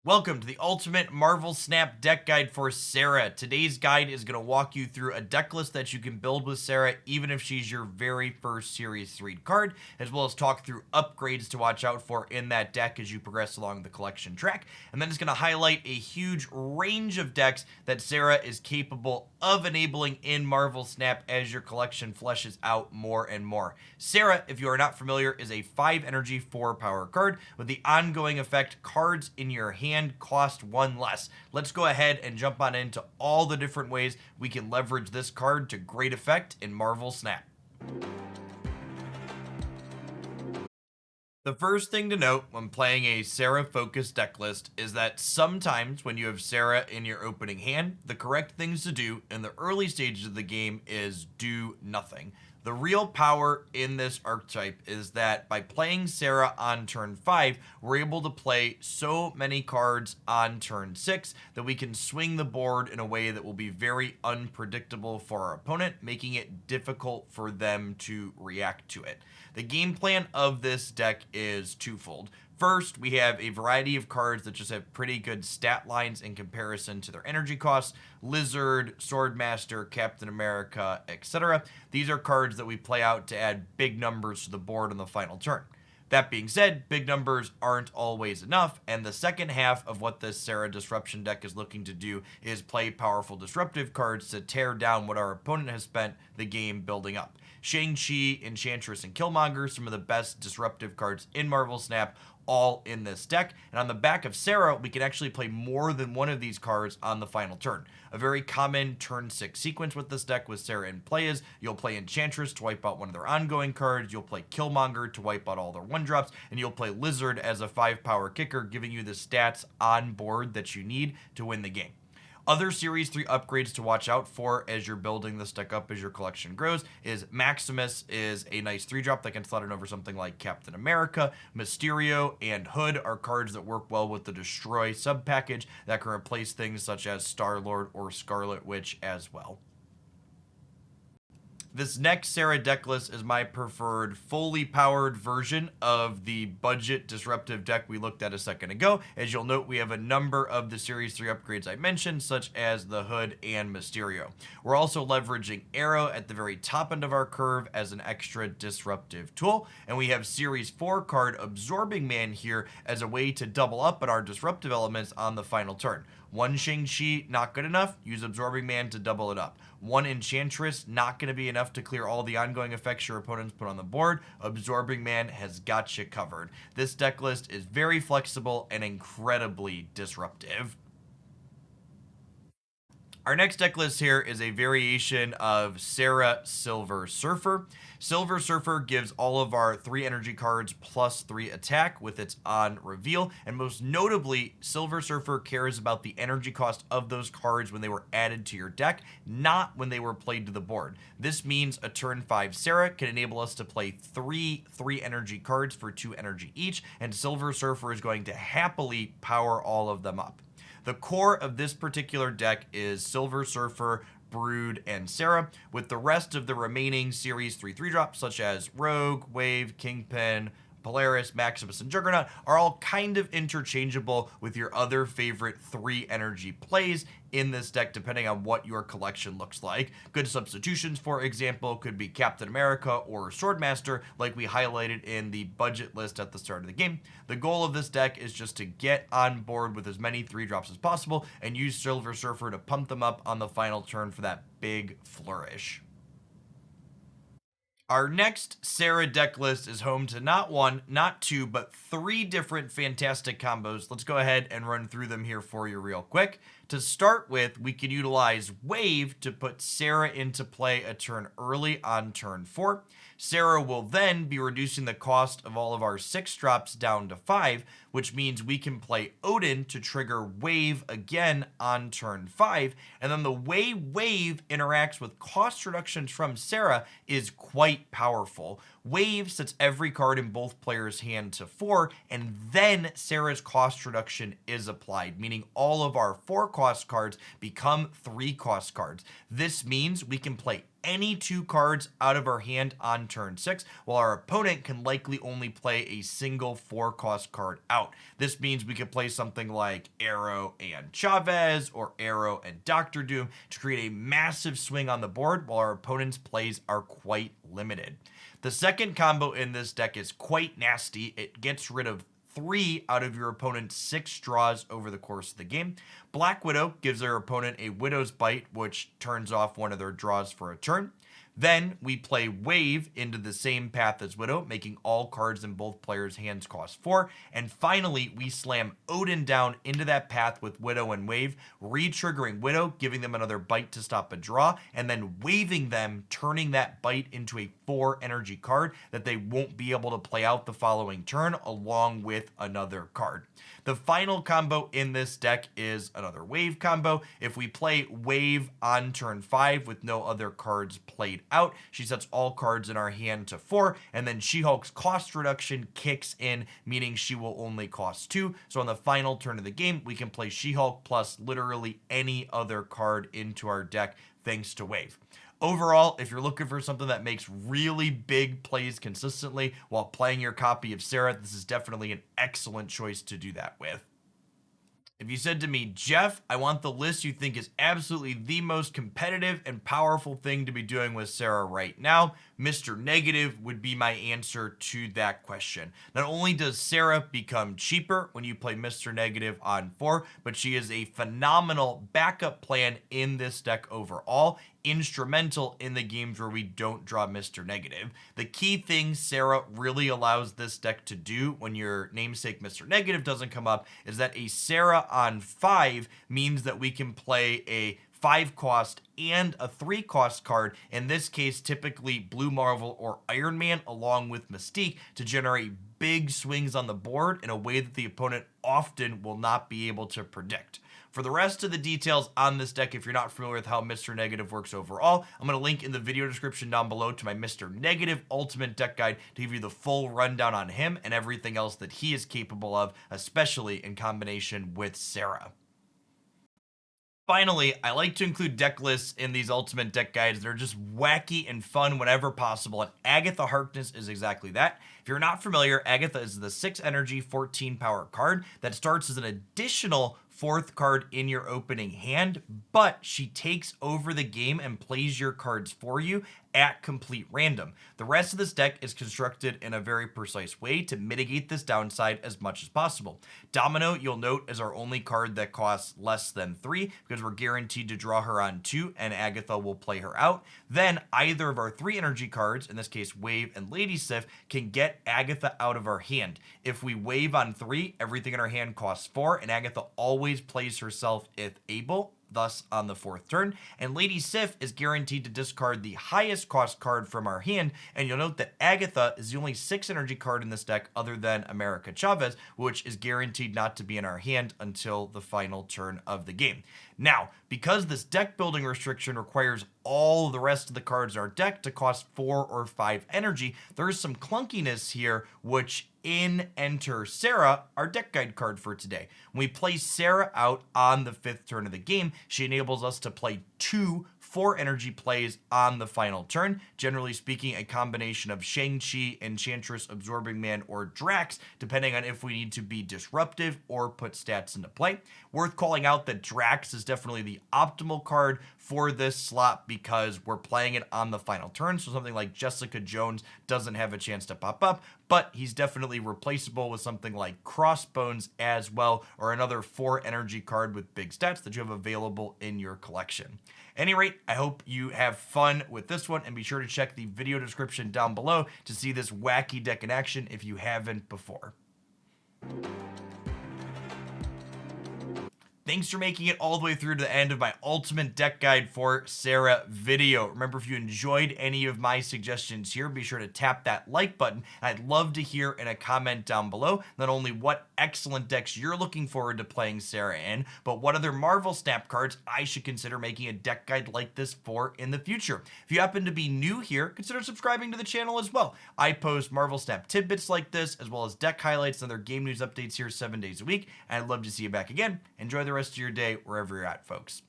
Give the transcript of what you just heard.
Welcome to the Ultimate Marvel Snap deck guide for Sera. Today's guide is going to walk you through a deck list that you can build with Sera even if she's your very first Series 3 card, as well as talk through upgrades to watch out for in that deck as you progress along the collection track. And then it's going to highlight a huge range of decks that Sera is capable of enabling in Marvel Snap as your collection fleshes out more and more. Sera, if you are not familiar, is a 5 energy 4 power card with the ongoing effect cards in your hand cost 1 less. Let's go ahead and jump on into all the different ways we can leverage this card to great effect in Marvel Snap. The first thing to note when playing a Sera focused deck list is that sometimes when you have Sera in your opening hand, the correct things to do in the early stages of the game is do nothing. The real power in this archetype is that by playing Sera on turn 5, we're able to play so many cards on turn 6 that we can swing the board in a way that will be very unpredictable for our opponent, making it difficult for them to react to it. The game plan of this deck is twofold. First, we have a variety of cards that just have pretty good stat lines in comparison to their energy costs. Lizard, Swordmaster, Captain America, etc. These are cards that we play out to add big numbers to the board on the final turn. That being said, big numbers aren't always enough, and the second half of what this Sera Disruption deck is looking to do is play powerful disruptive cards to tear down what our opponent has spent the game building up. Shang-Chi, Enchantress, and Killmonger, some of the best disruptive cards in Marvel Snap, all in this deck. And on the back of Sera, we can actually play more than one of these cards on the final turn. A very common turn 6 sequence with this deck with Sera in play is you'll play Enchantress to wipe out one of their ongoing cards, you'll play Killmonger to wipe out all their 1-drops, and you'll play Lizard as a 5-power kicker, giving you the stats on board that you need to win the game. Other Series 3 upgrades to watch out for as you're building this deck up as your collection grows is Maximus is a nice 3-drop that can slot in over something like Captain America. Mysterio and Hood are cards that work well with the Destroy sub-package that can replace things such as Star-Lord or Scarlet Witch as well. This next Sera deck list is my preferred fully powered version of the budget disruptive deck we looked at a second ago. As you'll note, we have a number of the Series 3 upgrades I mentioned, such as the Hood and Mysterio. We're also leveraging Arrow at the very top end of our curve as an extra disruptive tool, and we have Series 4 card Absorbing Man here as a way to double up on our disruptive elements on the final turn. One Shang-Chi, not good enough, use Absorbing Man to double it up. One Enchantress, not going to be enough to clear all the ongoing effects your opponents put on the board. Absorbing Man has got you covered. This deck list is very flexible and incredibly disruptive. Our next deck list here is a variation of Sera Surfer. Silver Surfer gives all of our 3 energy cards plus 3 attack with its on reveal, and most notably, Silver Surfer cares about the energy cost of those cards when they were added to your deck, not when they were played to the board. This means a turn 5 Sera can enable us to play 3 energy cards for 2 energy each, and Silver Surfer is going to happily power all of them up. The core of this particular deck is Silver Surfer, Brood, and Sera, with the rest of the remaining Series 3 3-drops such as Rogue, Wave, Kingpin, Polaris, Maximus, and Juggernaut are all kind of interchangeable with your other favorite 3 energy plays in this deck depending on what your collection looks like. Good substitutions, for example, could be Captain America or Swordmaster like we highlighted in the budget list at the start of the game. The goal of this deck is just to get on board with as many 3-drops as possible and use Silver Surfer to pump them up on the final turn for that big flourish. Our next Sera deck list is home to not 1, not 2, but 3 different fantastic combos. Let's go ahead and run through them here for you real quick. To start with, we can utilize Wave to put Sera into play a turn early on turn 4. Sera will then be reducing the cost of all of our 6-drops down to 5, which means we can play Odin to trigger Wave again on turn 5, and then the way Wave interacts with cost reductions from Sera is quite powerful. Wave sets every card in both players' hand to 4, and then Sera's cost reduction is applied, meaning all of our 4-cost cards become 3-cost cards. This means we can play any 2 cards out of our hand on turn 6, while our opponent can likely only play a single 4-cost card out. This means we could play something like Arrow and Chavez, or Arrow and Doctor Doom, to create a massive swing on the board, while our opponent's plays are quite limited. The second combo in this deck is quite nasty. It gets rid of 3 out of your opponent's 6 draws over the course of the game. Black Widow gives their opponent a Widow's Bite, which turns off one of their draws for a turn. Then we play Wave into the same path as Widow, making all cards in both players' hands cost 4. And finally, we slam Odin down into that path with Widow and Wave, re-triggering Widow, giving them another bite to stop a draw, and then waving them, turning that bite into a 4 energy card that they won't be able to play out the following turn, along with another card. The final combo in this deck is another Wave combo. If we play Wave on turn 5 with no other cards played out, she sets all cards in our hand to 4, and then She-Hulk's cost reduction kicks in, meaning she will only cost 2. So on the final turn of the game, we can play She-Hulk plus literally any other card into our deck thanks to Wave. Overall, if you're looking for something that makes really big plays consistently while playing your copy of Sera, this is definitely an excellent choice to do that with. If you said to me, Jeff, I want the list you think is absolutely the most competitive and powerful thing to be doing with Sera right now, Mr. Negative would be my answer to that question. Not only does Sera become cheaper when you play Mr. Negative on 4, but she is a phenomenal backup plan in this deck overall, instrumental in the games where we don't draw Mr. Negative. The key thing Sera really allows this deck to do when your namesake Mr. Negative doesn't come up is that a Sera on 5 means that we can play a 5-cost and a 3-cost card, in this case typically Blue Marvel or Iron Man along with Mystique, to generate big swings on the board in a way that the opponent often will not be able to predict. For the rest of the details on this deck, if you're not familiar with how Mr. Negative works overall, I'm going to link in the video description down below to my Mr. Negative Ultimate Deck Guide to give you the full rundown on him and everything else that he is capable of, especially in combination with Sera. Finally, I like to include deck lists in these ultimate deck guides that are just wacky and fun whenever possible, and Agatha Harkness is exactly that. If you're not familiar, Agatha is the 6 energy, 14 power card that starts as an additional 4th card in your opening hand, but she takes over the game and plays your cards for you at complete random. The rest of this deck is constructed in a very precise way to mitigate this downside as much as possible. Domino, you'll note, is our only card that costs less than 3 because we're guaranteed to draw her on 2 and Agatha will play her out. Then either of our 3 energy cards, in this case Wave and Lady Sif, can get Agatha out of our hand. If we Wave on 3, everything in our hand costs 4 and Agatha always plays herself if able, thus on the 4th turn, and Lady Sif is guaranteed to discard the highest cost card from our hand, and you'll note that Agatha is the only 6 energy card in this deck other than America Chavez, which is guaranteed not to be in our hand until the final turn of the game. Now, because this deck building restriction requires all the rest of the cards in our deck to cost 4 or 5 energy, there is some clunkiness here, which enter Sera, our deck guide card for today. When we play Sera out on the 5th turn of the game, she enables us to play 2 4 energy plays on the final turn. Generally speaking, a combination of Shang-Chi, Enchantress, Absorbing Man, or Drax, depending on if we need to be disruptive or put stats into play. Worth calling out that Drax is definitely the optimal card for this slot because we're playing it on the final turn, so something like Jessica Jones doesn't have a chance to pop up, but he's definitely replaceable with something like Crossbones as well, or another 4 energy card with big stats that you have available in your collection. At any rate, I hope you have fun with this one, and be sure to check the video description down below to see this wacky deck in action if you haven't before. Thanks for making it all the way through to the end of my ultimate deck guide for Sera video. Remember, if you enjoyed any of my suggestions here, be sure to tap that like button. I'd love to hear in a comment down below not only what excellent decks you're looking forward to playing Sera in, but what other Marvel Snap cards I should consider making a deck guide like this for in the future. If you happen to be new here, consider subscribing to the channel as well. I post Marvel Snap tidbits like this, as well as deck highlights and other game news updates here 7 days a week, and I'd love to see you back again. Enjoy the rest of your day wherever you're at, folks.